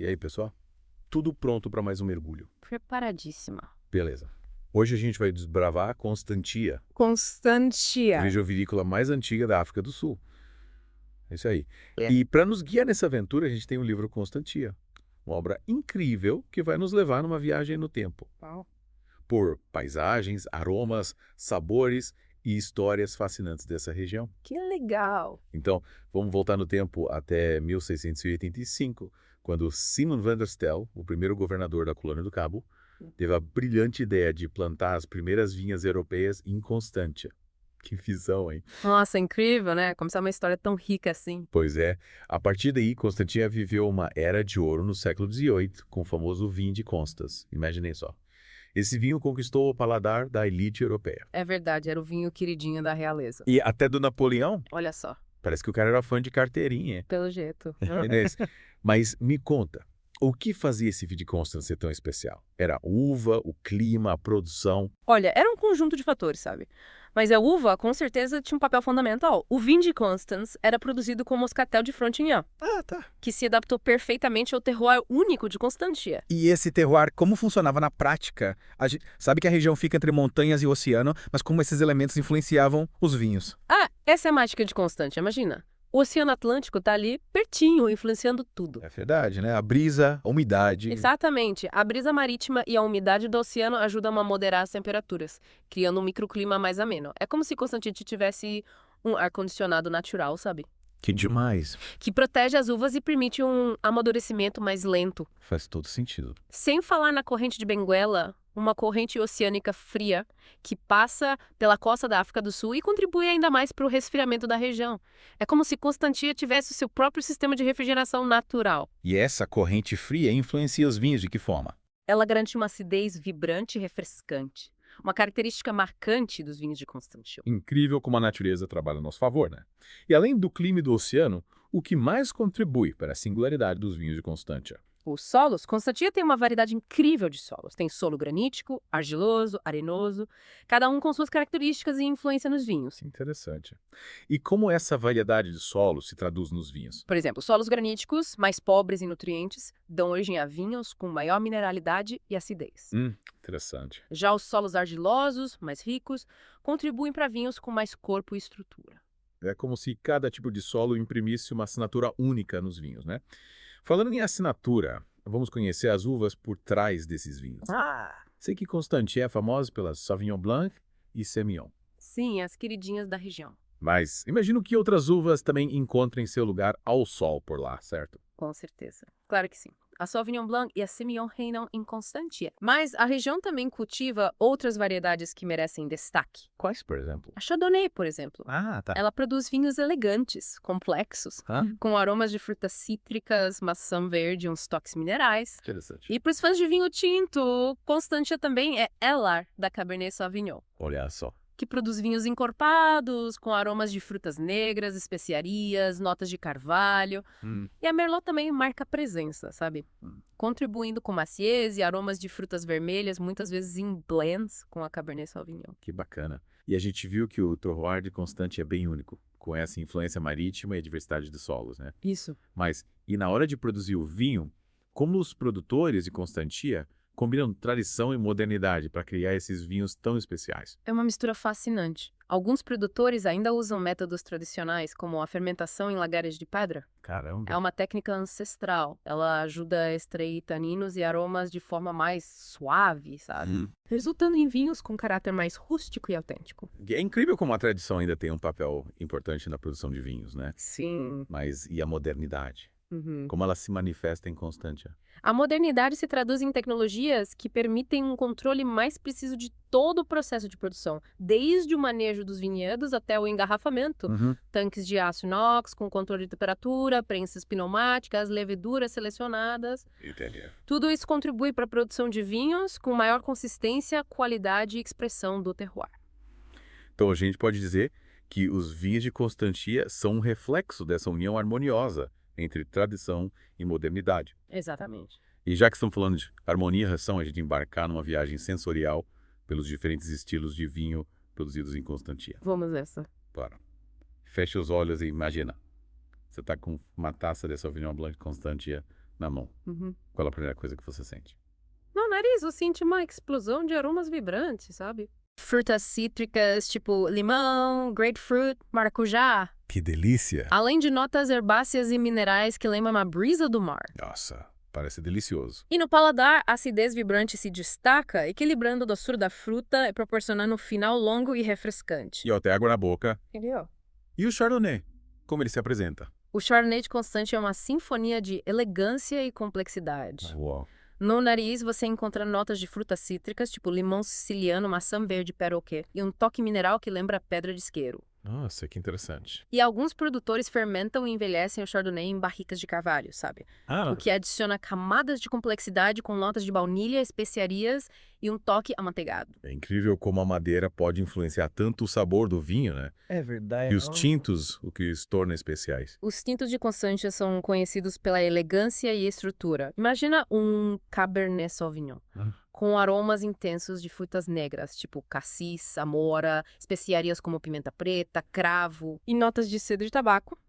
E aí, pessoal? Tudo pronto para mais um mergulho. Preparadíssima. Beleza. Hoje a gente vai desbravar a Constantia, a Constantia. região vinícola mais antiga da África do Sul. É isso aí. É. E para nos guiar nessa aventura, a gente tem o livro Constantia, uma obra incrível que vai nos levar numa viagem no tempo, Uau. por paisagens, aromas, sabores e histórias fascinantes dessa região. Que legal. Então, vamos voltar no tempo até 1685, quando Simon van der Stel, o primeiro governador da Colônia do Cabo, teve a brilhante ideia de plantar as primeiras vinhas europeias em Constantia. Que visão, hein? Nossa, incrível, né? Como se é uma história tão rica assim. Pois é, a partir daí, Constantia viveu uma era de ouro no século XVIII, com o famoso vinho de Constance. Imaginem só. Esse vinho conquistou o paladar da elite europeia. É verdade, era o vinho queridinho da realeza. E até do Napoleão, Olha só, parece que o cara era fã de carteirinha. pelo jeito. Mas me conta, o que fazia esse vinho de Constance ser tão especial? Era a uva, o clima, a produção? Olha, era um conjunto de fatores, sabe? Mas a uva, com certeza, tinha um papel fundamental. O vinho de Constance era produzido com moscatel de Frontignan, Ah, tá. que se adaptou perfeitamente ao terroir único de Constantia. E esse terroir, como funcionava na prática? Sabe que a região fica entre montanhas e oceano, mas como esses elementos influenciavam os vinhos? Ah, essa é a mágica de Constantia, imagina. O Oceano Atlântico tá ali pertinho, influenciando tudo. É verdade, né? A brisa, a umidade. Exatamente. A brisa marítima e a umidade do oceano ajudam a moderar as temperaturas, criando um microclima mais ameno. É como se Constantine tivesse um ar-condicionado natural, sabe? Que demais. Que protege as uvas e permite um amadurecimento mais lento. Faz todo sentido. Sem falar na corrente de Benguela, uma corrente oceânica fria que passa pela costa da África do Sul e contribui ainda mais para o resfriamento da região. É como se Constantia tivesse o seu próprio sistema de refrigeração natural. E essa corrente fria influencia os vinhos de que forma? Ela garante uma acidez vibrante e refrescante, uma característica marcante dos vinhos de Constantia. Incrível como a natureza trabalha a nosso favor, né? E além do clima e do oceano, o que mais contribui para a singularidade dos vinhos de Constantia? Os solos, Constantia tem uma variedade incrível de solos. Tem solo granítico, argiloso, arenoso, cada um com suas características e influência nos vinhos. Interessante. E como essa variedade de solos se traduz nos vinhos? Por exemplo, solos graníticos, mais pobres em nutrientes, dão origem a vinhos com maior mineralidade e acidez. Interessante. Já os solos argilosos, mais ricos, contribuem para vinhos com mais corpo e estrutura. É como se cada tipo de solo imprimisse uma assinatura única nos vinhos, né? Falando em assinatura, vamos conhecer as uvas por trás desses vinhos. Sei que Constantia é famosa pelas Sauvignon Blanc e Semillon. Sim, as queridinhas da região. Mas imagino que outras uvas também encontrem seu lugar ao sol por lá, certo? Com certeza. Claro que sim. A Sauvignon Blanc e a Semillon reinam em Constantia. Mas a região também cultiva outras variedades que merecem destaque. Quais, por exemplo? A Chardonnay, por exemplo. Ah, tá. Ela produz vinhos elegantes, complexos, com aromas de frutas cítricas, maçã verde e uns toques minerais. Interessante. E para os fãs de vinho tinto, Constantia também é Elar da Cabernet Sauvignon, Olha só. que produz vinhos encorpados, com aromas de frutas negras, especiarias, notas de carvalho. E a Merlot também marca presença, sabe? Contribuindo com maciez e aromas de frutas vermelhas, muitas vezes em blends com a Cabernet Sauvignon. Que bacana. E a gente viu que o terroir de Constantia é bem único, com essa influência marítima e a diversidade de solos, né? Isso. Mas, e na hora de produzir o vinho, como os produtores de Constantia combinam tradição e modernidade para criar esses vinhos tão especiais? É uma mistura fascinante. Alguns produtores ainda usam métodos tradicionais, como a fermentação em lagares de pedra. Caramba. É uma técnica ancestral. Ela ajuda a extrair taninos e aromas de forma mais suave, sabe? Resultando em vinhos com caráter mais rústico e autêntico. É incrível como a tradição ainda tem um papel importante na produção de vinhos, né? Sim. Mas e a modernidade? Uhum. Como ela se manifesta em Constantia? A modernidade se traduz em tecnologias que permitem um controle mais preciso de todo o processo de produção, desde o manejo dos vinhedos até o engarrafamento. Tanques de aço inox com controle de temperatura, prensas pneumáticas, leveduras selecionadas. Entendi. Tudo isso contribui para a produção de vinhos com maior consistência, qualidade e expressão do terroir. Então a gente pode dizer que os vinhos de Constantia são um reflexo dessa união harmoniosa entre tradição e modernidade. Exatamente. E já que estamos falando de harmonia e ração, a gente embarcar numa viagem sensorial pelos diferentes estilos de vinho produzidos em Constantia. Vamos nessa. Claro. Feche os olhos e imagina. Você está com uma taça de Sauvignon Blanc de Constantia na mão. Uhum. Qual a primeira coisa que você sente? No nariz, eu sinto uma explosão de aromas vibrantes, sabe? Frutas cítricas, tipo limão, grapefruit, maracujá. Que delícia! Além de notas herbáceas e minerais que lembram a brisa do mar. Nossa, parece delicioso. E no paladar, a acidez vibrante se destaca, equilibrando a doçura da fruta e proporcionando um final longo e refrescante. E até água na boca. Entendeu? E o Chardonnay? Como ele se apresenta? O Chardonnay de Constante é uma sinfonia de elegância e complexidade. Uau. No nariz, você encontra notas de frutas cítricas, tipo limão siciliano, maçã verde, peroquê, e um toque mineral que lembra pedra de isqueiro. Nossa, que interessante. E alguns produtores fermentam e envelhecem o Chardonnay em barricas de carvalho, sabe? O que adiciona camadas de complexidade com notas de baunilha, especiarias e um toque amanteigado. É incrível como a madeira pode influenciar tanto o sabor do vinho, né? É verdade. E os tintos, o que os torna especiais. Os tintos de Constância são conhecidos pela elegância e estrutura. Imagina um Cabernet Sauvignon, com aromas intensos de frutas negras, tipo cassis, amora, especiarias como pimenta preta, cravo e notas de cedro de tabaco.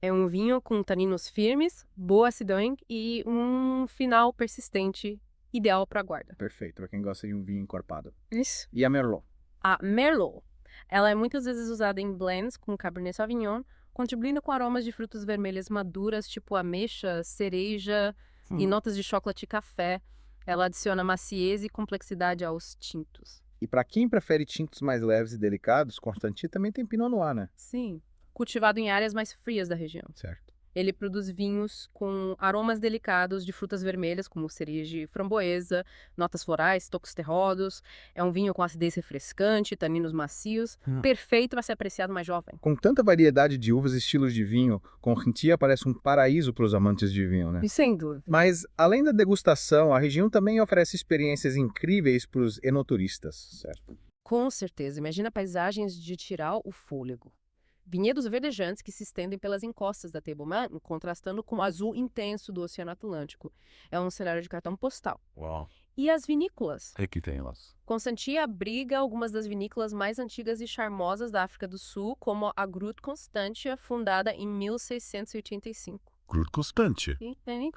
É um vinho com taninos firmes, boa acidez e um final persistente, ideal para guarda. Perfeito, para quem gosta de um vinho encorpado. Isso. E a Merlot? A Merlot. Ela é muitas vezes usada em blends com Cabernet Sauvignon, contribuindo com aromas de frutas vermelhas maduras, tipo ameixa, cereja e notas de chocolate e café. Ela adiciona maciez e complexidade aos tintos. E para quem prefere tintos mais leves e delicados, Constantin também tem Pinot Noir, né? Sim, cultivado em áreas mais frias da região. Certo. Ele produz vinhos com aromas delicados de frutas vermelhas, como cereja e framboesa, notas florais, tocos terrosos. É um vinho com acidez refrescante, taninos macios, perfeito para ser apreciado mais jovem. Com tanta variedade de uvas e estilos de vinho, Constantin parece um paraíso para os amantes de vinho, né? E sem dúvida. Mas, além da degustação, a região também oferece experiências incríveis para os enoturistas, certo? Com certeza. Imagina paisagens de tirar o fôlego. Vinhedos verdejantes que se estendem pelas encostas da Table Mountain, contrastando com o azul intenso do Oceano Atlântico. É um cenário de cartão postal. Uau. E as vinícolas? É que tem elas. Constantin abriga algumas das vinícolas mais antigas e charmosas da África do Sul, como a Grut Constantia, fundada em 1685. Grut Constante.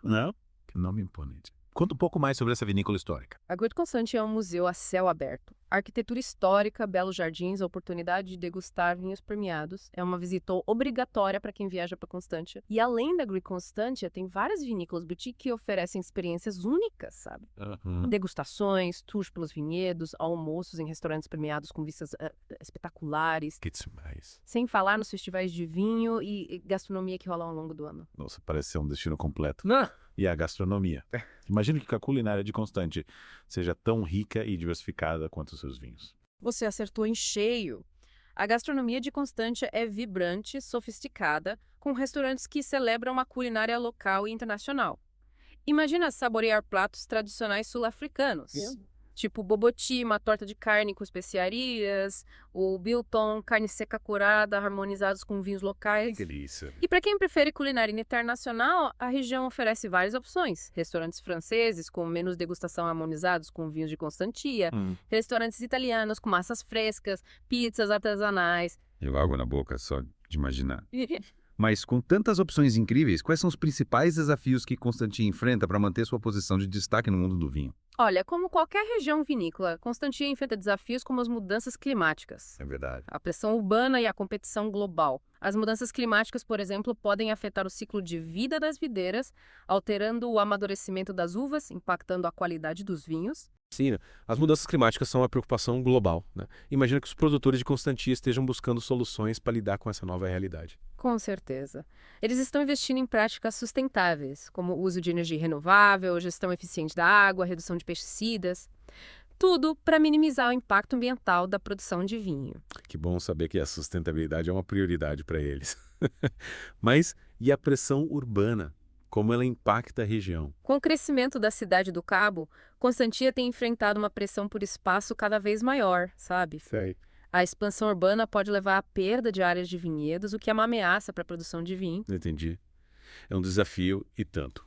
Não? Que nome imponente. Conta um pouco mais sobre essa vinícola histórica. A Grut Constantia é um museu a céu aberto. Arquitetura histórica, belos jardins, a oportunidade de degustar vinhos premiados. É uma visita obrigatória para quem viaja para Constantia. E além da Grut Constantia, tem várias vinícolas boutique que oferecem experiências únicas, sabe? Degustações, tours pelos vinhedos, almoços em restaurantes premiados com vistas espetaculares. Que demais. Sem falar nos festivais de vinho e gastronomia que rolam ao longo do ano. Nossa, parece ser um destino completo. Não. E a gastronomia. Imagino que a culinária de Constante seja tão rica e diversificada quanto os seus vinhos. Você acertou em cheio. A gastronomia de Constância é vibrante, sofisticada, com restaurantes que celebram uma culinária local e internacional. Imagina saborear pratos tradicionais sul-africanos, tipo boboti, uma torta de carne com especiarias, o biltong, carne seca curada, harmonizados com vinhos locais. Que delícia. E para quem prefere culinária internacional, a região oferece várias opções. Restaurantes franceses com menus degustação harmonizados com vinhos de Constantia, restaurantes italianos com massas frescas, pizzas artesanais. Eu água na boca só de imaginar. Mas com tantas opções incríveis, quais são os principais desafios que Constantin enfrenta para manter sua posição de destaque no mundo do vinho? Olha, como qualquer região vinícola, Constantia enfrenta desafios como as mudanças climáticas, É verdade. a pressão urbana e a competição global. As mudanças climáticas, por exemplo, podem afetar o ciclo de vida das videiras, alterando o amadurecimento das uvas, impactando a qualidade dos vinhos. Sim, as mudanças climáticas são uma preocupação global, né? Imagina que os produtores de Constantia estejam buscando soluções para lidar com essa nova realidade. Com certeza. Eles estão investindo em práticas sustentáveis, como o uso de energia renovável, gestão eficiente da água, redução de pesticidas. Tudo para minimizar o impacto ambiental da produção de vinho. Que bom saber que a sustentabilidade é uma prioridade para eles. Mas e a pressão urbana? Como ela impacta a região? Com o crescimento da cidade do Cabo, Constantia tem enfrentado uma pressão por espaço cada vez maior, sabe? Sei. A expansão urbana pode levar à perda de áreas de vinhedos, o que é uma ameaça para a produção de vinho. Entendi. É um desafio e tanto.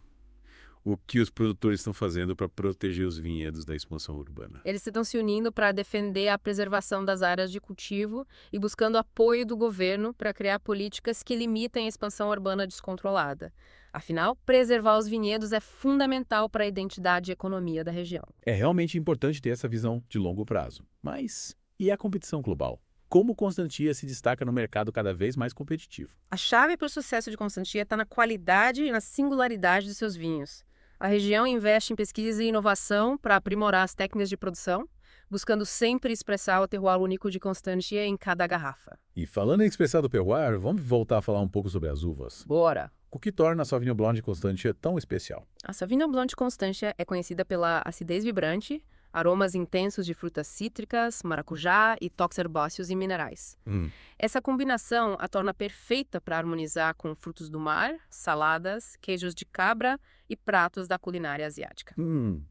O que os produtores estão fazendo para proteger os vinhedos da expansão urbana? Eles estão se unindo para defender a preservação das áreas de cultivo e buscando apoio do governo para criar políticas que limitem a expansão urbana descontrolada. Afinal, preservar os vinhedos é fundamental para a identidade e economia da região. É realmente importante ter essa visão de longo prazo. Mas e a competição global? Como Constantia se destaca no mercado cada vez mais competitivo? A chave para o sucesso de Constantia está na qualidade e na singularidade de seus vinhos. A região investe em pesquisa e inovação para aprimorar as técnicas de produção, buscando sempre expressar o terroir único de Constantia em cada garrafa. E falando em expressar do terroir, vamos voltar a falar um pouco sobre as uvas. Bora! O que torna a Sauvignon Blanc de Constantia tão especial? A Sauvignon Blanc de Constantia é conhecida pela acidez vibrante, aromas intensos de frutas cítricas, maracujá e toques herbáceos e minerais. Essa combinação a torna perfeita para harmonizar com frutos do mar, saladas, queijos de cabra e pratos da culinária asiática.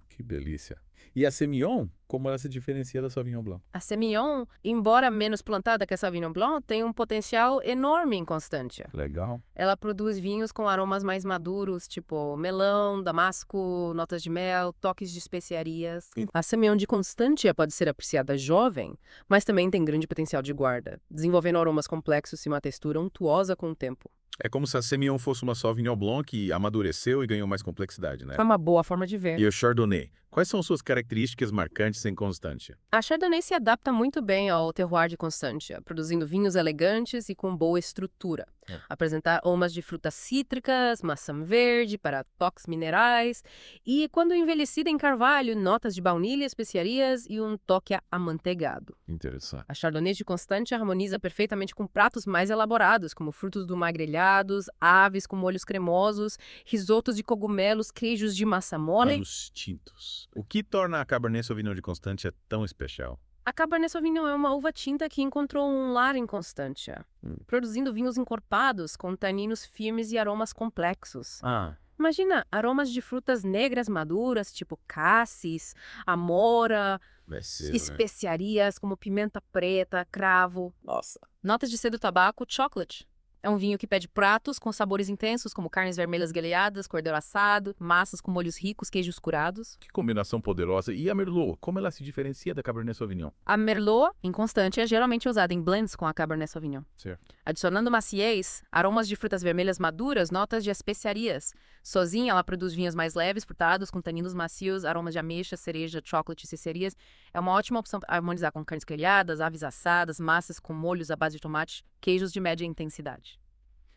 Que delícia. E a Semillon, como ela se diferencia da Sauvignon Blanc? A Semillon, embora menos plantada que a Sauvignon Blanc, tem um potencial enorme em Constantia. Legal. Ela produz vinhos com aromas mais maduros, tipo melão, damasco, notas de mel, toques de especiarias. A Semillon de Constantia pode ser apreciada jovem, mas também tem grande potencial de guarda, desenvolvendo aromas complexos e uma textura untuosa com o tempo. É como se a Semillon fosse uma Sauvignon Blanc que amadureceu e ganhou mais complexidade, né? É uma boa forma de ver. E o Chardonnay? Quais são suas características marcantes em Constantia? A Chardonnay se adapta muito bem ao terroir de Constantia, produzindo vinhos elegantes e com boa estrutura. Apresentar aromas de frutas cítricas, maçã verde para toques minerais e, quando envelhecida em carvalho, notas de baunilha, especiarias e um toque amanteigado. Interessante. A Chardonnay de Constantia harmoniza perfeitamente com pratos mais elaborados, como frutos do mar grelhados, aves com molhos cremosos, risotos de cogumelos, queijos de massa mole. Os tintos. O que torna a Cabernet Sauvignon de Constantia tão especial? A Cabernet Sauvignon é uma uva tinta que encontrou um lar em Constantia, produzindo vinhos encorpados com taninos firmes e aromas complexos. Imagina aromas de frutas negras maduras, tipo cassis, amora, especiarias como pimenta preta, cravo. Nossa. Notas de cedo tabaco, chocolate. É um vinho que pede pratos com sabores intensos, como carnes vermelhas grelhadas, cordeiro assado, massas com molhos ricos, queijos curados. Que combinação poderosa. E a Merlot, como ela se diferencia da Cabernet Sauvignon? A Merlot, em Constantia, é geralmente usada em blends com a Cabernet Sauvignon. Certo. Adicionando maciez, aromas de frutas vermelhas maduras, notas de especiarias. Sozinha, ela produz vinhos mais leves, frutados, com taninos macios, aromas de ameixa, cereja, chocolate e cecerias. É uma ótima opção para harmonizar com carnes grelhadas, aves assadas, massas com molhos à base de tomate, queijos de média intensidade.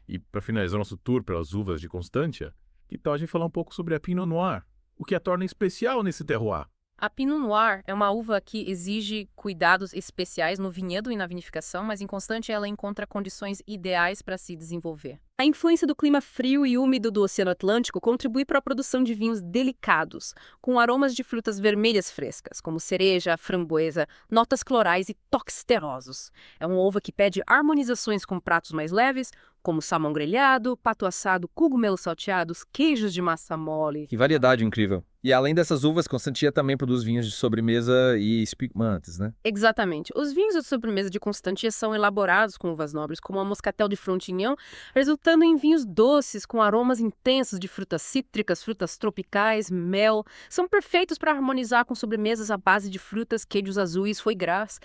E para finalizar nosso tour pelas uvas de Constantia, que tal a gente falar um pouco sobre a Pinot Noir? O que a torna especial nesse terroir? A Pinot Noir é uma uva que exige cuidados especiais no vinhedo e na vinificação, mas em Constantia ela encontra condições ideais para se desenvolver. A influência do clima frio e úmido do Oceano Atlântico contribui para a produção de vinhos delicados, com aromas de frutas vermelhas frescas, como cereja, framboesa, notas florais e toques terrosos. É uma uva que pede harmonizações com pratos mais leves, como salmão grelhado, pato assado, cogumelos salteados, queijos de massa mole. Que variedade incrível. E além dessas uvas, Constantia também produz vinhos de sobremesa e espumantes, né? Exatamente. Os vinhos de sobremesa de Constantia são elaborados com uvas nobres, como a Moscatel de Frontignan, resultando em vinhos doces com aromas intensos de frutas cítricas, frutas tropicais, mel. São perfeitos para harmonizar com sobremesas à base de frutas, queijos azuis, foie gras.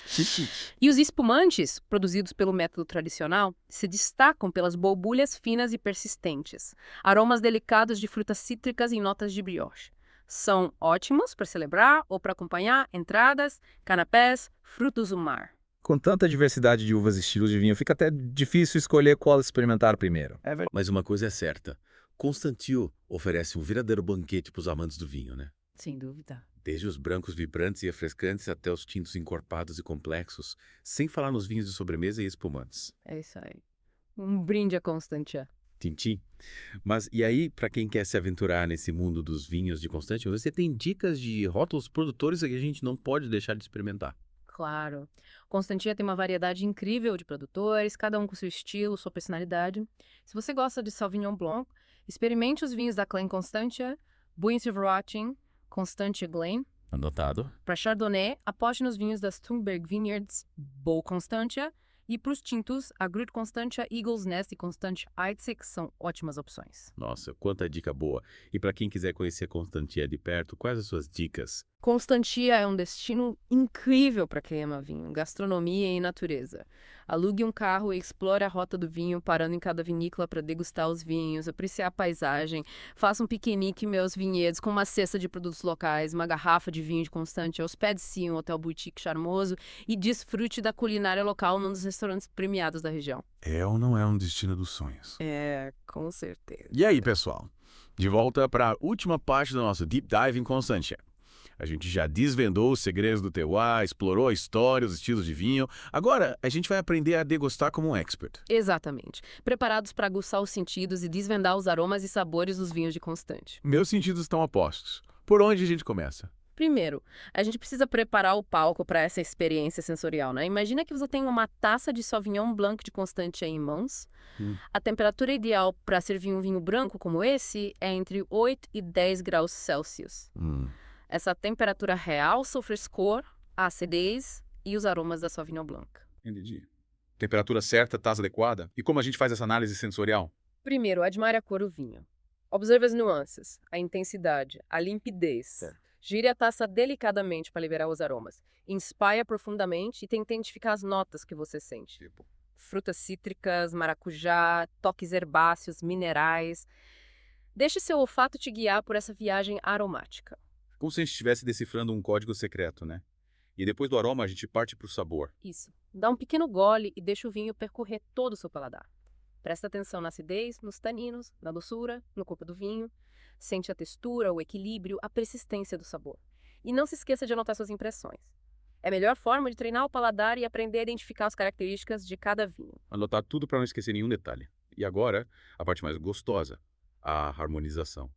E os espumantes, produzidos pelo método tradicional, se destacam pelas borbulhas finas e persistentes, aromas delicados de frutas cítricas e notas de brioche. São ótimos para celebrar ou para acompanhar entradas, canapés, frutos do mar. Com tanta diversidade de uvas e estilos de vinho, fica até difícil escolher qual experimentar primeiro. Mas uma coisa é certa, Constantio oferece um verdadeiro banquete para os amantes do vinho, né? Sem dúvida. Desde os brancos vibrantes e refrescantes até os tintos encorpados e complexos, sem falar nos vinhos de sobremesa e espumantes. É isso aí. Um brinde a Constantia. Tintim. Mas e aí, para quem quer se aventurar nesse mundo dos vinhos de Constantia, você tem dicas de rótulos produtores que a gente não pode deixar de experimentar? Claro. Constantia tem uma variedade incrível de produtores, cada um com seu estilo, sua personalidade. Se você gosta de Sauvignon Blanc, experimente os vinhos da Clan Constantia, Buin-Sivrotin, Constantia Glen. Anotado. Para Chardonnay, aposte nos vinhos das Thunberg Vineyards, Bow Constantia, E para os tintos, a Gruth Constantia, Eagle's Nest e Constantia Eidsieck são ótimas opções. Nossa, quanta dica boa. E para quem quiser conhecer Constantia de perto, quais as suas dicas? Constantia é um destino incrível para quem ama vinho, gastronomia e natureza. Alugue um carro e explore a rota do vinho, parando em cada vinícola para degustar os vinhos, apreciar a paisagem. Faça um piquenique em meus vinhedos com uma cesta de produtos locais, uma garrafa de vinho de Constantia, hospede-se em um hotel boutique charmoso e desfrute da culinária local num dos restaurantes premiados da região. É ou não é um destino dos sonhos? É, com certeza. E aí, pessoal? De volta para a última parte do nosso Deep Dive em Constantia. A gente já desvendou os segredos do terroir, explorou a história, os estilos de vinho. Agora, a gente vai aprender a degustar como um expert. Exatamente. Preparados para aguçar os sentidos e desvendar os aromas e sabores dos vinhos de Constantia. Meus sentidos estão a postos. Por onde a gente começa? Primeiro, a gente precisa preparar o palco para essa experiência sensorial, né? Imagina que você tem uma taça de Sauvignon Blanc de Constantia em mãos. A temperatura ideal para servir um vinho branco como esse é entre 8 e 10 graus Celsius. Essa temperatura realça o frescor, a acidez e os aromas da Sauvignon Blanc. Entendi. Temperatura certa, taça adequada. E como a gente faz essa análise sensorial? Primeiro, admire a cor do vinho. Observe as nuances, a intensidade, a limpidez. Certo. Gire a taça delicadamente para liberar os aromas. Inspire profundamente e tente identificar as notas que você sente. Tipo, Frutas cítricas, maracujá, toques herbáceos, minerais. Deixe seu olfato te guiar por essa viagem aromática. como se a gente estivesse decifrando um código secreto, né? E depois do aroma, a gente parte para o sabor. Isso. Dá um pequeno gole e deixa o vinho percorrer todo o seu paladar. Presta atenção na acidez, nos taninos, na doçura, no corpo do vinho. Sente a textura, o equilíbrio, a persistência do sabor. E não se esqueça de anotar suas impressões. É a melhor forma de treinar o paladar e aprender a identificar as características de cada vinho. Anotar tudo para não esquecer nenhum detalhe. E agora, a parte mais gostosa, a harmonização.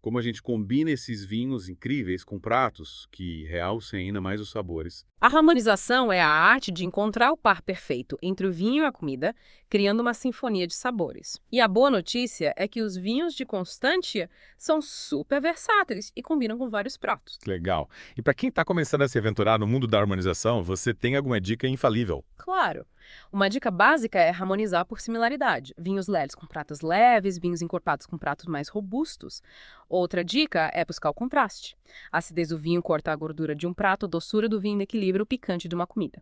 Como a gente combina esses vinhos incríveis com pratos que realcem ainda mais os sabores. A harmonização é a arte de encontrar o par perfeito entre o vinho e a comida, criando uma sinfonia de sabores. E a boa notícia é que os vinhos de Constantia são super versáteis e combinam com vários pratos. Legal. E para quem está começando a se aventurar no mundo da harmonização, você tem alguma dica infalível? Claro! Uma dica básica é harmonizar por similaridade. Vinhos leves com pratos leves, vinhos encorpados com pratos mais robustos. Outra dica é buscar o contraste. A acidez do vinho corta a gordura de um prato, a doçura do vinho equilibra o picante de uma comida.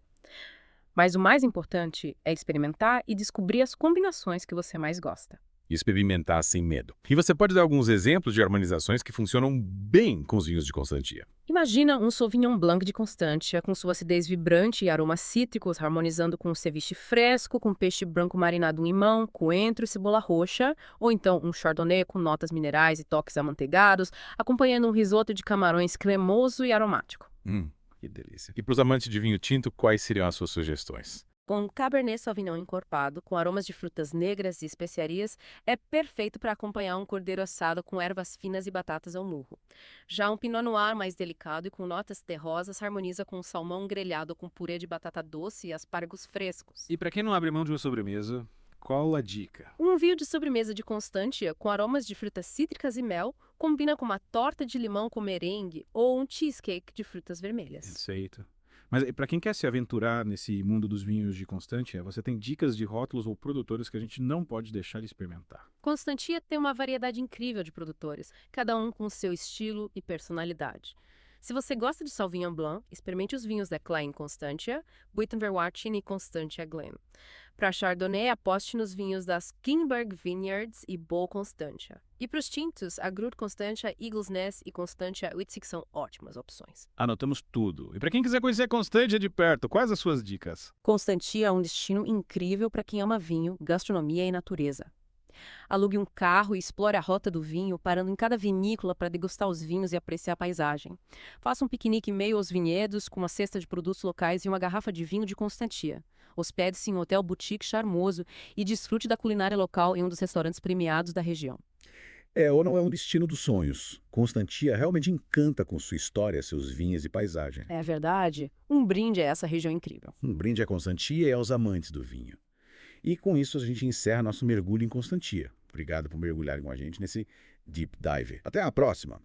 Mas o mais importante é experimentar e descobrir as combinações que você mais gosta. Experimentar sem medo. E você pode dar alguns exemplos de harmonizações que funcionam bem com os vinhos de Constantia. Imagina um Sauvignon Blanc de Constantia, com sua acidez vibrante e aromas cítricos, harmonizando com um ceviche fresco, com peixe branco marinado em limão, coentro e cebola roxa, ou então um Chardonnay com notas minerais e toques amanteigados, acompanhando um risoto de camarões cremoso e aromático. Que delícia. E para os amantes de vinho tinto, quais seriam as suas sugestões? Com um Cabernet Sauvignon encorpado, com aromas de frutas negras e especiarias, é perfeito para acompanhar um cordeiro assado com ervas finas e batatas ao murro. Já um Pinot Noir mais delicado e com notas terrosas harmoniza com um salmão grelhado com purê de batata doce e aspargos frescos. E para quem não abre mão de uma sobremesa, qual a dica? Um vinho de sobremesa de Constantia com aromas de frutas cítricas e mel combina com uma torta de limão com merengue ou um cheesecake de frutas vermelhas. Receita. Mas para quem quer se aventurar nesse mundo dos vinhos de Constantia, você tem dicas de rótulos ou produtores que a gente não pode deixar de experimentar. Constantia tem uma variedade incrível de produtores, cada um com seu estilo e personalidade. Se você gosta de Sauvignon Blanc, experimente os vinhos da Klein Constantia, Buitenverwaartchen e Constantia Glen. Para Chardonnay, aposte nos vinhos das Kinberg Vineyards e Boa Constantia. E para os tintos, a Gruth Constantia, Eagle's Nest e Constantia Eidsieck são ótimas opções. Anotamos tudo. E para quem quiser conhecer a Constantia de perto, quais as suas dicas? Constantia é um destino incrível para quem ama vinho, gastronomia e natureza. Alugue um carro e explore a rota do vinho, parando em cada vinícola para degustar os vinhos e apreciar a paisagem. Faça um piquenique em meio aos vinhedos com uma cesta de produtos locais e uma garrafa de vinho de Constantia. Hospede-se em um hotel boutique charmoso e desfrute da culinária local em um dos restaurantes premiados da região. É ou não é um destino dos sonhos. Constantia realmente encanta com sua história, seus vinhos e paisagem. É verdade? Um brinde a essa região incrível. Um brinde a Constantia e aos amantes do vinho. E com isso a gente encerra nosso mergulho em Constantia. Obrigado por mergulharem com a gente nesse Deep Dive. Até a próxima!